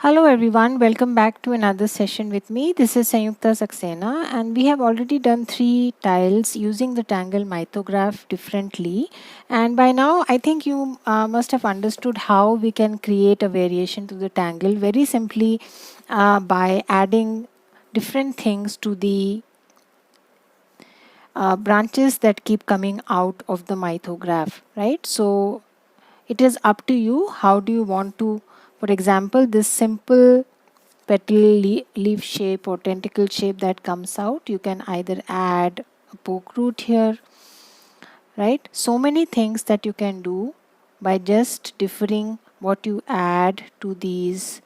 Hello everyone, welcome back to another session with me. This is Sanyukta Saxena and we have already done 3 tiles using the Tangle Mythograph differently. And by now I think you must have understood how we can create a variation to the tangle very simply by adding different things to the branches that keep coming out of the mythograph, right? So it is up to you. How do you want to, for example, this simple petal leaf shape or tentacle shape that comes out, you can either add a poke root here, right? So many things that you can do by just differing what you add to these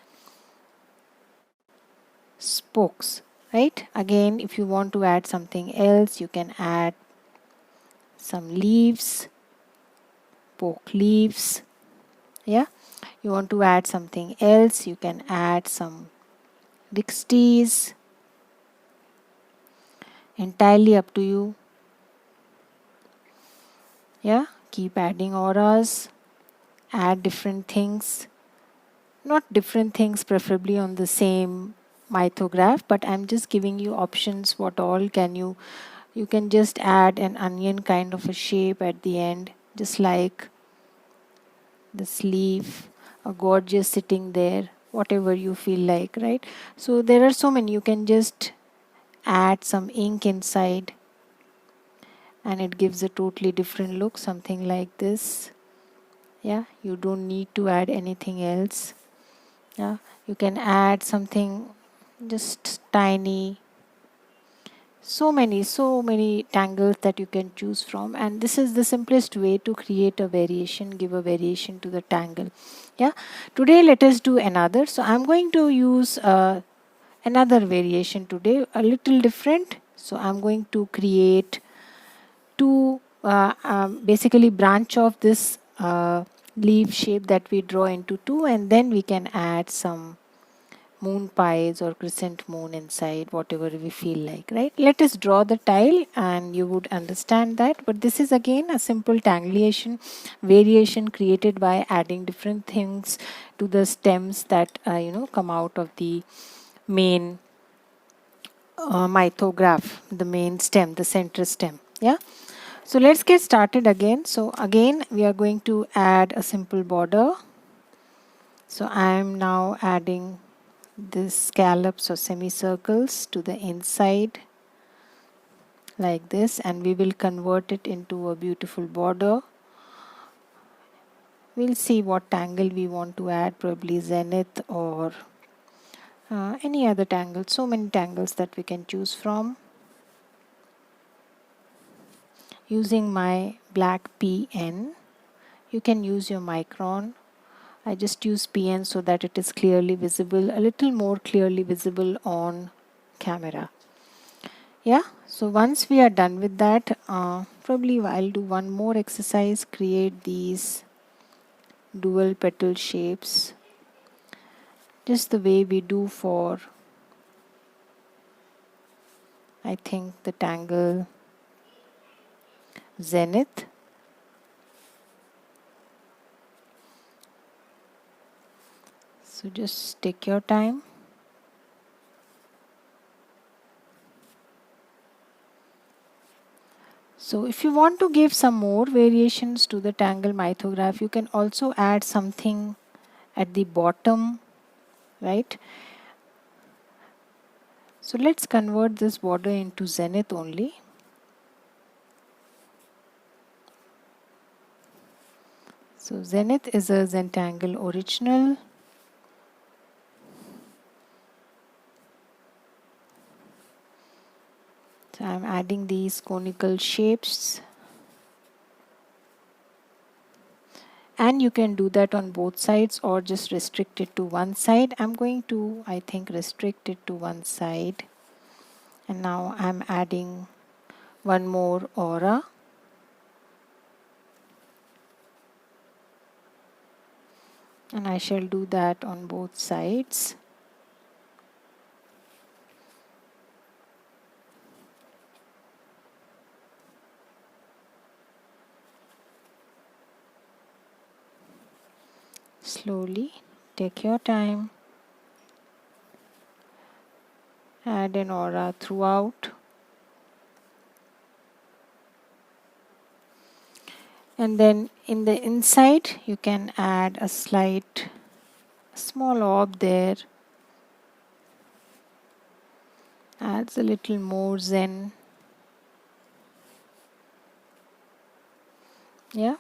spokes, right? Again, if you want to add something else, you can add some leaves, poke leaves. Yeah, you want to add something else, you can add some rixties. Entirely up to you. Yeah, keep adding auras, add different things, not different things preferably on the same mythograph, but I'm just giving you options. What all can you can just add an onion kind of a shape at the end, just like this leaf, a gorgeous sitting there, whatever you feel like, right? So there are so many. You can just add some ink inside and it gives a totally different look, something like this. Yeah, you don't need to add anything else. Yeah, you can add something just tiny. So many tangles that you can choose from, and this is the simplest way to create a variation, give a variation to the tangle. Yeah, today let us do another. So I'm going to use another variation today, a little different. So I'm going to create two basically branch of this leaf shape that we draw into two, and then we can add some moon pies or crescent moon inside, whatever we feel like, right? Let us draw the tile and you would understand that. But this is again a simple tangulation variation created by adding different things to the stems that come out of the main mythograph, the main stem, the center stem. Yeah. So let's get started again. So again, we are going to add a simple border. So I am now adding this scallops or semicircles to the inside like this, and we will convert it into a beautiful border. We'll see what tangle we want to add, probably zenith or any other tangle. So many tangles that we can choose from. Using my black pen, you can use your Micron. I just use PN so that it is clearly visible, a little more clearly visible on camera. Yeah, so once we are done with that, probably I'll do one more exercise, create these dual petal shapes, just the way we do for, I think, the tangle zenith. So just take your time. So if you want to give some more variations to the tangle mythograph, you can also add something at the bottom, right? So let's convert this border into zenith only. So zenith is a Zentangle original. So I'm adding these conical shapes, and you can do that on both sides or just restrict it to one side. I'm going to, I think, restrict it to one side, and now I'm adding one more aura. And I shall do that on both sides. Slowly, take your time. Add an aura throughout. And then in the inside you can add a small orb there. Adds a little more zen. Yeah.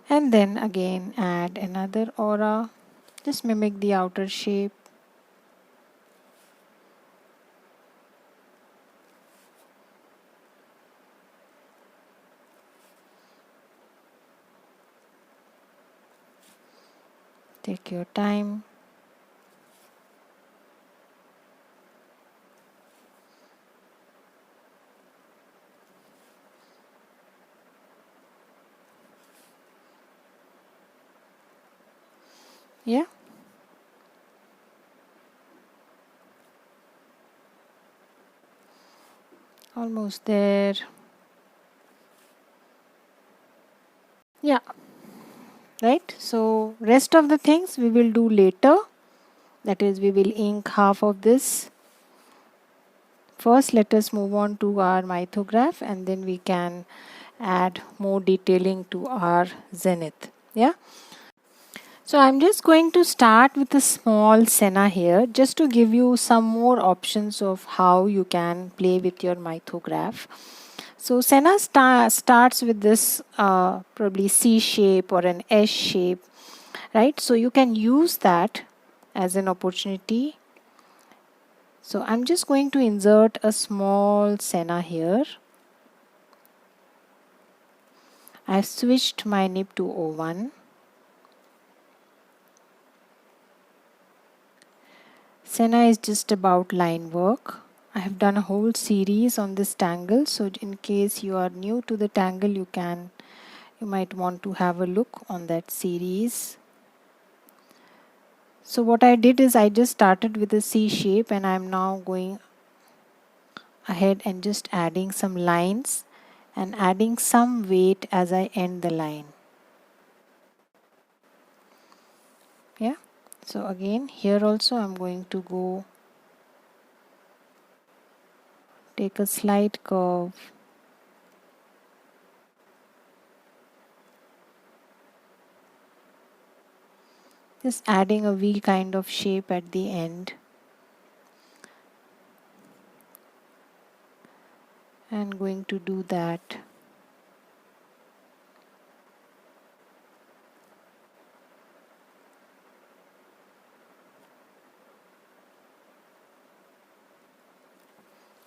And then again add another aura. Just mimic the outer shape. Take your time. Yeah. Almost there. Yeah. Right. So rest of the things we will do later. That is, we will ink half of this. First, let us move on to our mythograph, and then we can add more detailing to our zenith. Yeah. So I'm just going to start with a small Senna here, just to give you some more options of how you can play with your mythograph. So Senna starts with this probably C shape or an S shape, right? So you can use that as an opportunity. So I'm just going to insert a small Senna here. I've switched my nib to O1. Senna is just about line work. I have done a whole series on this tangle, so in case you are new to the tangle, you might want to have a look on that series. So what I did is I just started with a C shape, and I'm now going ahead and just adding some lines and adding some weight as I end the line. Yeah. So again, here also I'm going to go take a slight curve. Just adding a V kind of shape at the end. And going to do that.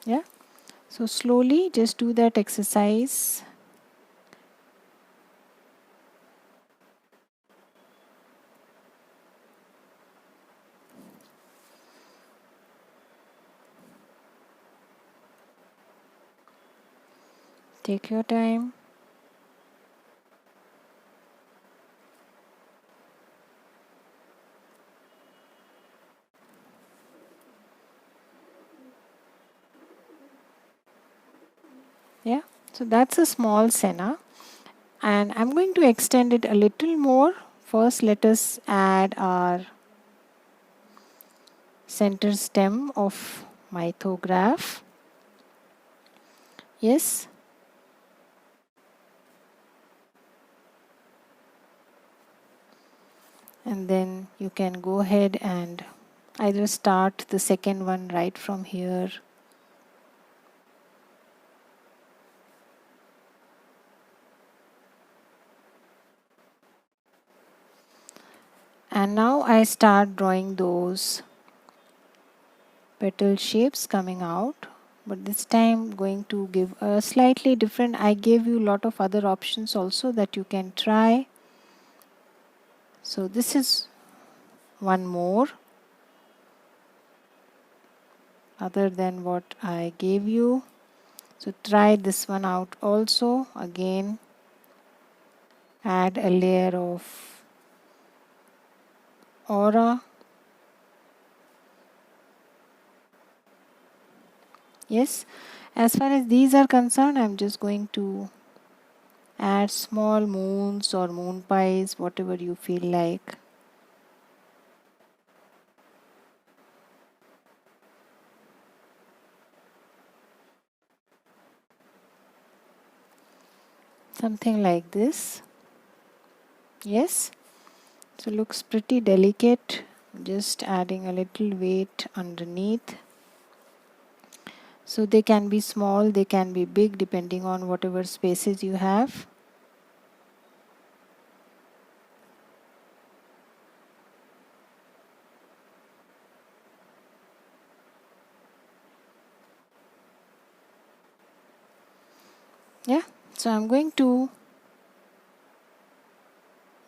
Yeah. So slowly just do that exercise. Take your time. Yeah. So that's a small Senna. And I'm going to extend it a little more. First, let us add our center stem of mythograph. Yes. And then you can go ahead and either start the second one right from here. And now I start drawing those petal shapes coming out, but this time going to give a slightly different. I gave you a lot of other options also that you can try. So this is one more other than what I gave you. So try this one out also. Again, add a layer of aura. Yes, as far as these are concerned, I'm just going to add small moons or moon pies, whatever you feel like. Something like this. Yes, so looks pretty delicate. Just adding a little weight underneath. So they can be small, they can be big, depending on whatever spaces you have. Yeah, so I'm going to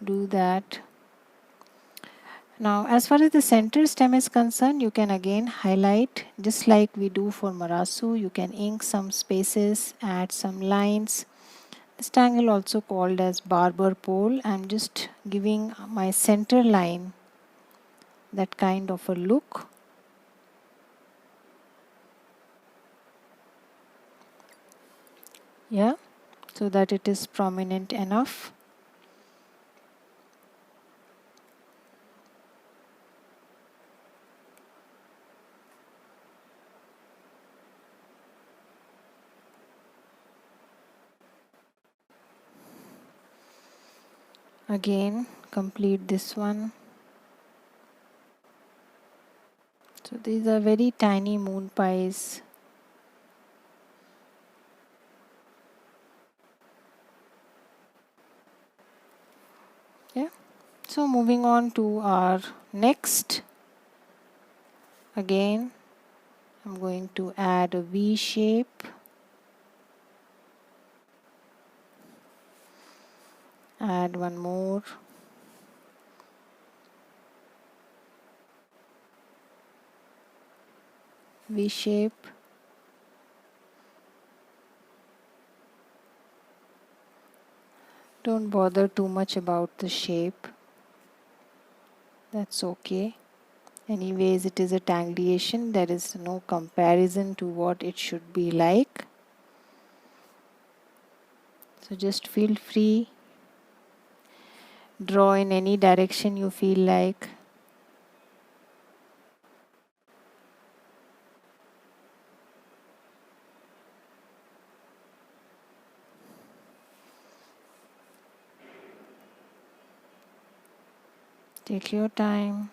do that. Now, as far as the center stem is concerned, you can again highlight just like we do for Marasu. You can ink some spaces, add some lines. This tangle also called as barber pole. I'm just giving my center line that kind of a look. Yeah, so that it is prominent enough. Again, complete this one. So these are very tiny moon pies. Yeah. So moving on to our next. Again, I'm going to add a V shape. Add one more. V shape. Don't bother too much about the shape. That's okay. Anyways, it is a tangleation. There is no comparison to what it should be like. So just feel free. Draw in any direction you feel like. Take your time.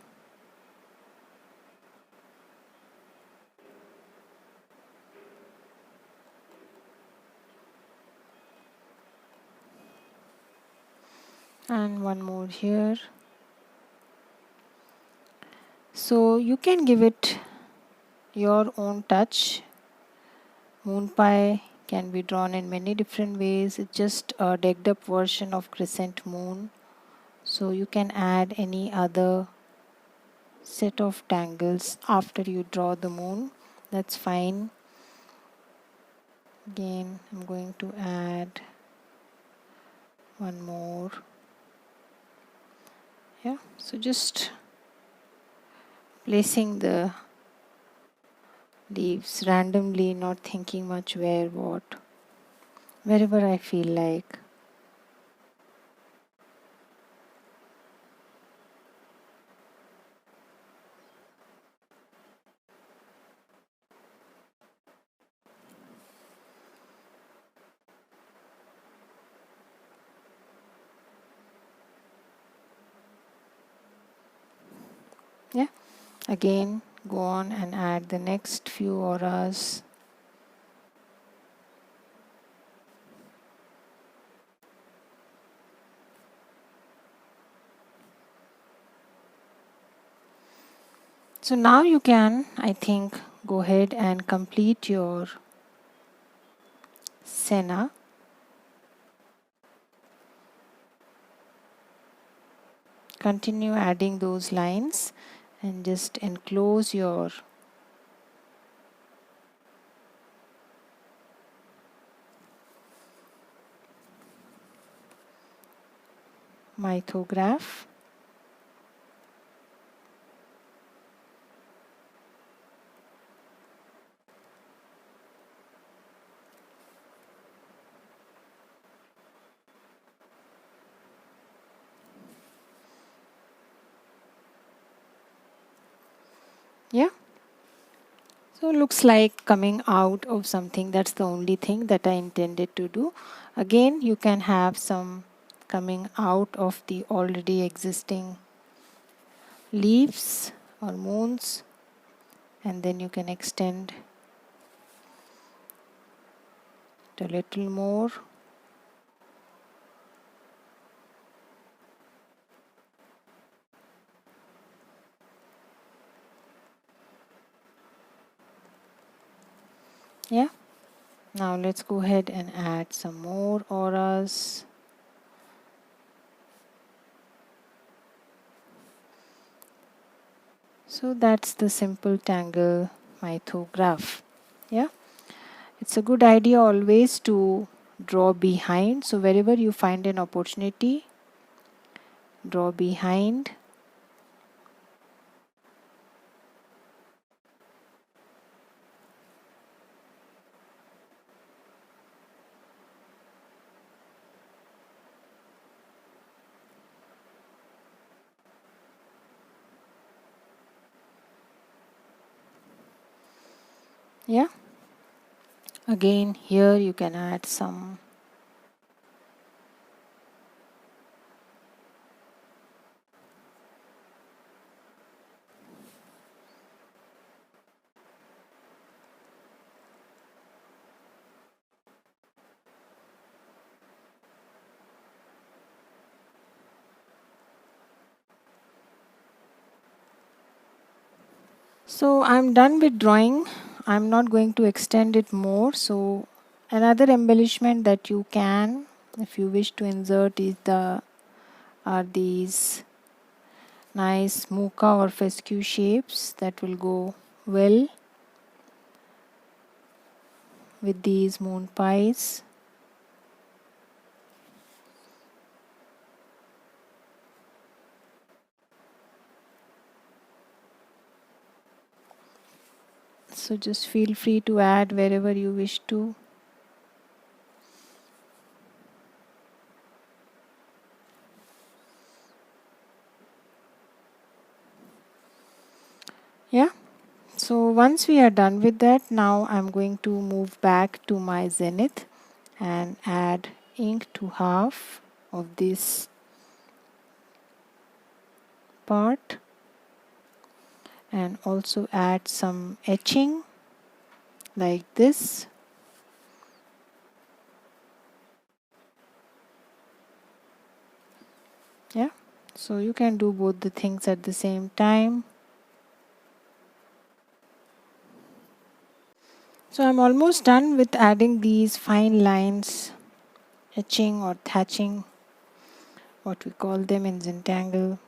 And one more here. So you can give it your own touch. Moonpie can be drawn in many different ways. It's just a decked up version of crescent moon. So you can add any other set of tangles after you draw the moon. That's fine. Again, I'm going to add one more. Yeah, so just placing the leaves randomly, not thinking much where, what, wherever I feel like. Yeah, again, go on and add the next few auras. So now you can, I think, go ahead and complete your Senna. Continue adding those lines and just enclose your mythograph. So looks like coming out of something. That's the only thing that I intended to do. Again, you can have some coming out of the already existing leaves or moons, and then you can extend it a little more. Yeah. Now let's go ahead and add some more auras. So that's the simple Tangle Mythograph. Yeah, it's a good idea always to draw behind. So wherever you find an opportunity, draw behind. Yeah. Again, here you can add some So I'm done with drawing. I'm not going to extend it more. So another embellishment that you can, if you wish to insert, is are these nice muka or fescue shapes that will go well with these moon pies. So just feel free to add wherever you wish to. Yeah. So once we are done with that, now I'm going to move back to my zenith and add ink to half of this part, and also add some etching like this. Yeah, so you can do both the things at the same time. So I'm almost done with adding these fine lines, etching or thatching, what we call them in Zentangle,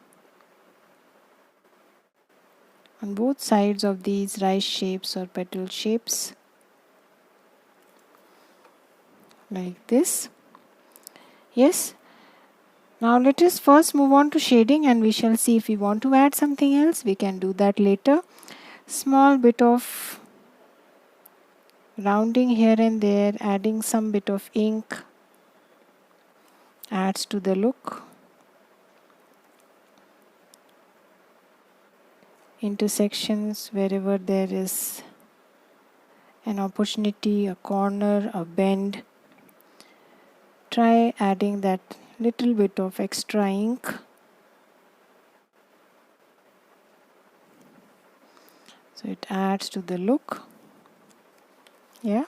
on both sides of these rice shapes or petal shapes like this. Yes. Now let us first move on to shading, and we shall see if we want to add something else. We can do that later. Small bit of rounding here and there, adding some bit of ink adds to the look. Intersections wherever there is an opportunity, a corner, a bend. Try adding that little bit of extra ink. So it adds to the look. Yeah.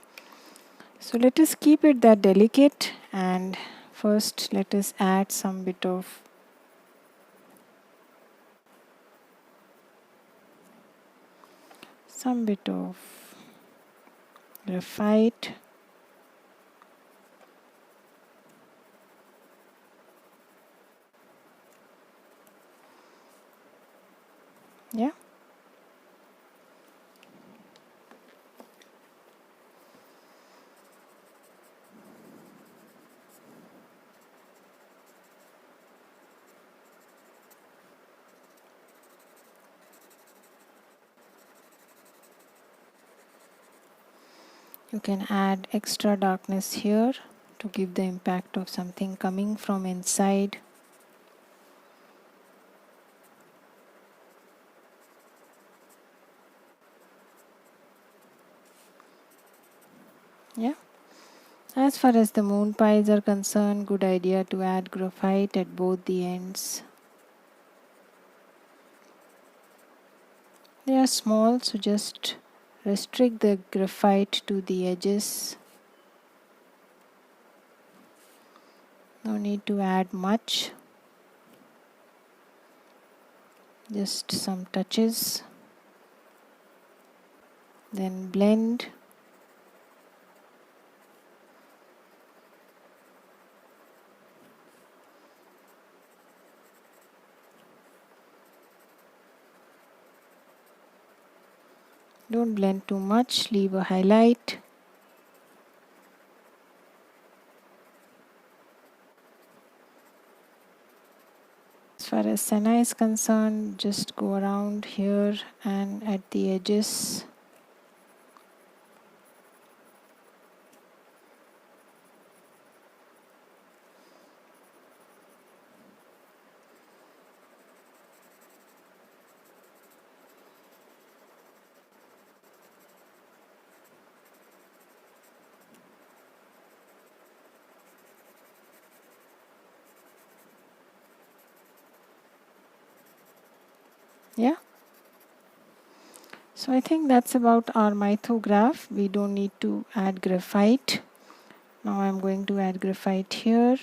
So let us keep it that delicate, and first let us add some bit of graphite. Yeah. You can add extra darkness here to give the impact of something coming from inside. Yeah. As far as the moon pies are concerned, good idea to add graphite at both the ends. They are small, so just restrict the graphite to the edges. No need to add much, just some touches. Then blend. Don't blend too much, leave a highlight. As far as Senna is concerned, just go around here and at the edges. Yeah. So I think that's about our mythograph. We don't need to add graphite. Now I'm going to add graphite here.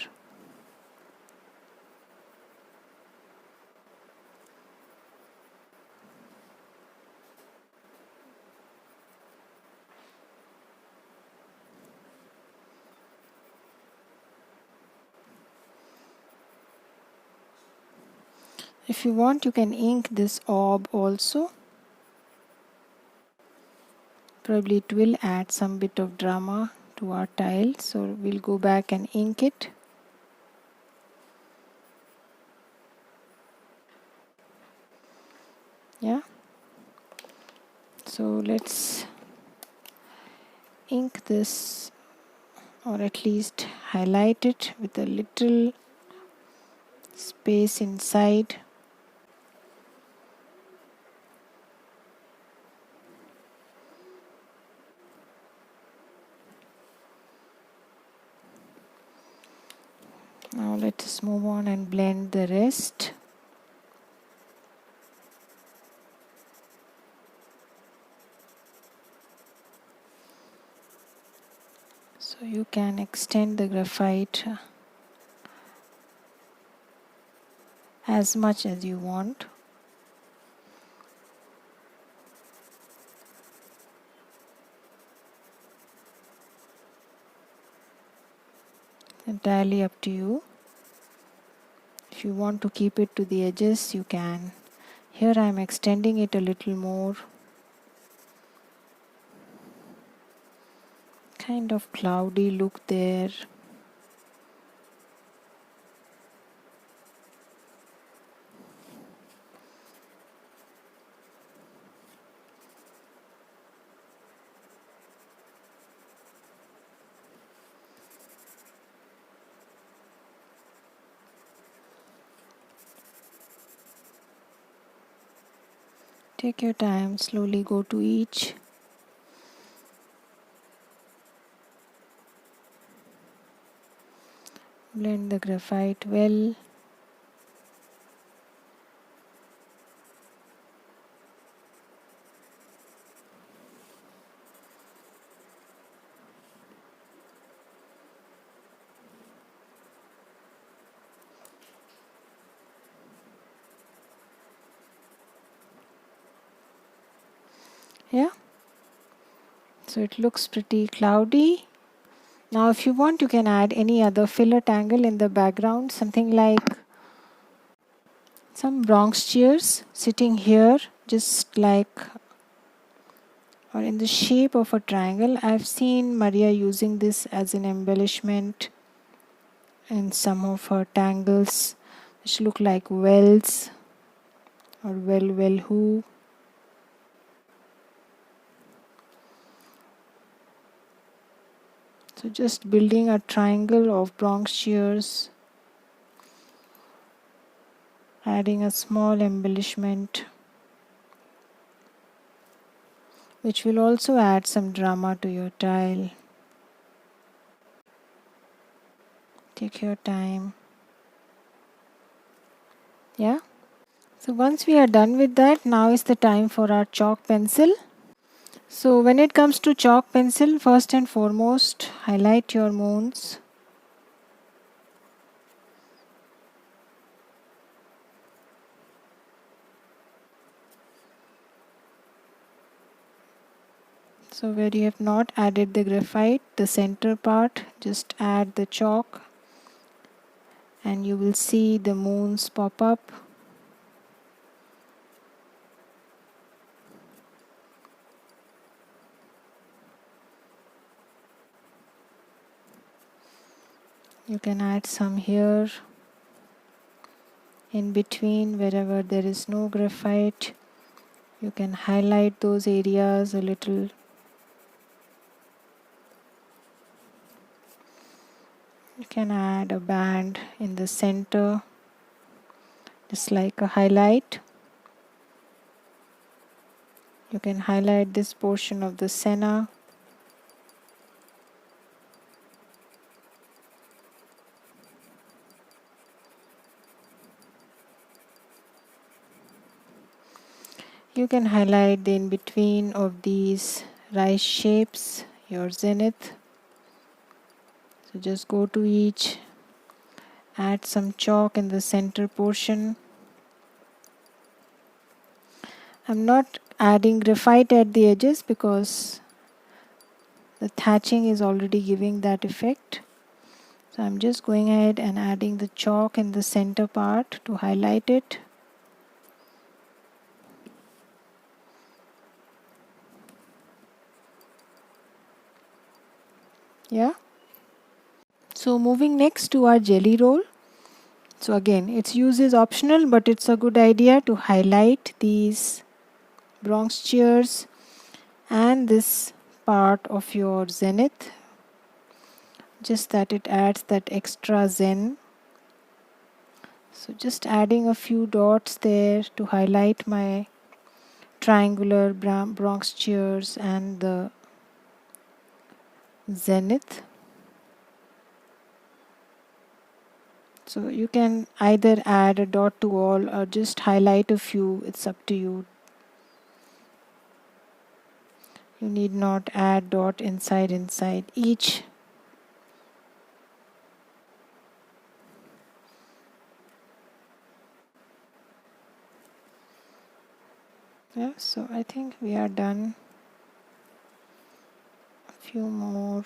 If you want, you can ink this orb also. Probably it will add some bit of drama to our tile, so we'll go back and ink it. Yeah. So let's ink this, or at least highlight it with a little space inside. Now let us move on and blend the rest. So you can extend the graphite as much as you want. Entirely up to you. If you want to keep it to the edges, you can. Here I am extending it a little more. Kind of cloudy look there. Take your time, slowly go to each. Blend the graphite well. Yeah. So it looks pretty cloudy. Now if you want, you can add any other filler tangle in the background, something like some bronze chairs sitting here, just like, or in the shape of a triangle. I've seen Maria using this as an embellishment in some of her tangles, which look like wells or well who. So just building a triangle of bronze shears, adding a small embellishment, which will also add some drama to your tile. Take your time. Yeah. So once we are done with that, now is the time for our chalk pencil. So when it comes to chalk pencil, first and foremost, highlight your moons. So where you have not added the graphite, the center part, just add the chalk and you will see the moons pop up. You can add some here in between wherever there is no graphite. You can highlight those areas a little. You can add a band in the center, just like a highlight. You can highlight this portion of the Senna. You can highlight the in-between of these rice shapes, your zenith. So just go to each, add some chalk in the center portion. I'm not adding graphite at the edges because the thatching is already giving that effect. So I'm just going ahead and adding the chalk in the center part to highlight it. Yeah. So moving next to our jelly roll. So again, its use is optional, but it's a good idea to highlight these bronze chairs and this part of your zenith, just that it adds that extra zen. So just adding a few dots there to highlight my triangular bronze chairs and the zenith. So you can either add a dot to all or just highlight a few, it's up to you. You need not add dot inside each. Yeah, so I think we are done. A few more.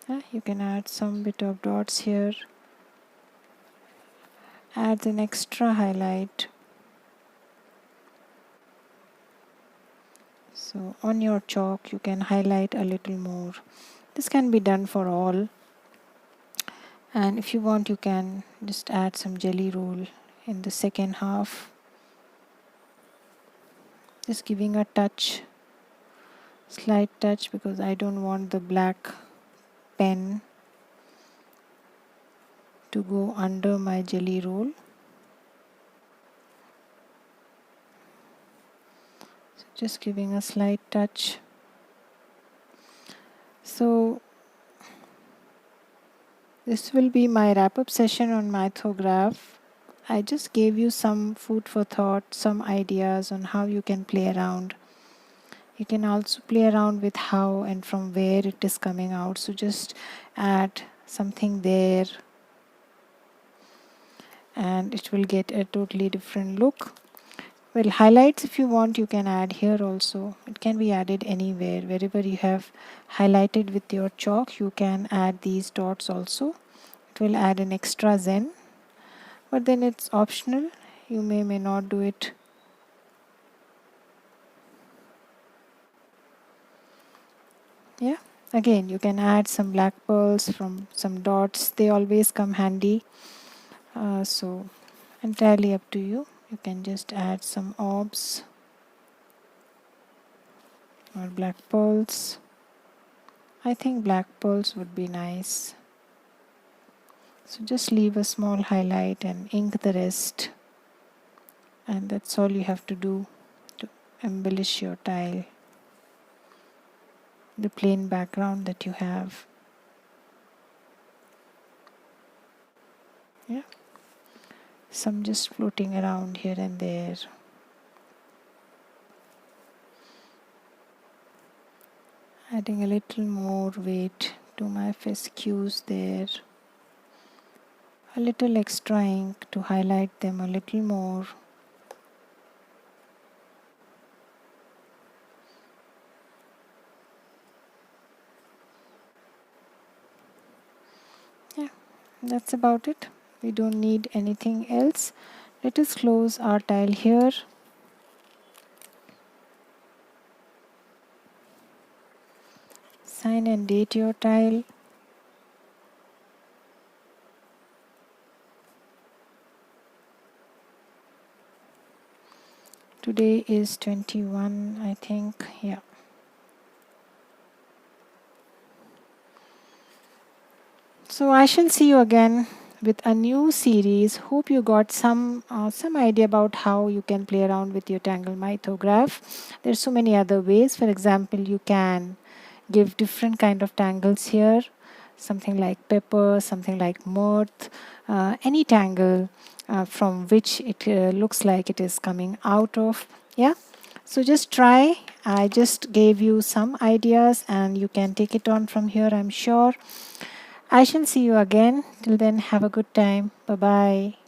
Yeah, you can add some bit of dots here. Adds an extra highlight. So on your chalk you can highlight a little more. This can be done for all. And if you want, you can just add some jelly roll in the second half. Just giving a touch, slight touch, because I don't want the black pen to go under my jelly roll. So just giving a slight touch. So this will be my wrap-up session on Mythograph. I just gave you some food for thought, some ideas on how you can play around. You can also play around with how and from where it is coming out. So just add something there and it will get a totally different look. Well, highlights, if you want, you can add here also. It can be added anywhere. Wherever you have highlighted with your chalk, you can add these dots also. It will add an extra zen, but then it's optional. You may not do it. Yeah, again, you can add some black pearls from some dots. They always come handy. So entirely up to you. You can just add some orbs or black pearls. I think black pearls would be nice. So just leave a small highlight and ink the rest. And that's all you have to do to embellish your tile. the plain background that you have. Yeah, some just floating around here and there. Adding a little more weight to my fescues there. A little extra ink to highlight them a little more. Yeah, that's about it. We don't need anything else. Let us close our tile here. Sign and date your tile. Today is 21, I think. Yeah. So I shall see you again with a new series. Hope you got some idea about how you can play around with your Tangle Mythograph. There's so many other ways. For example, you can give different kind of tangles here, something like pepper, something like mirth, any tangle from which it looks like it is coming out of. Yeah, so just try. I just gave you some ideas and you can take it on from here, I'm sure. I shall see you again. Till then, have a good time. Bye bye.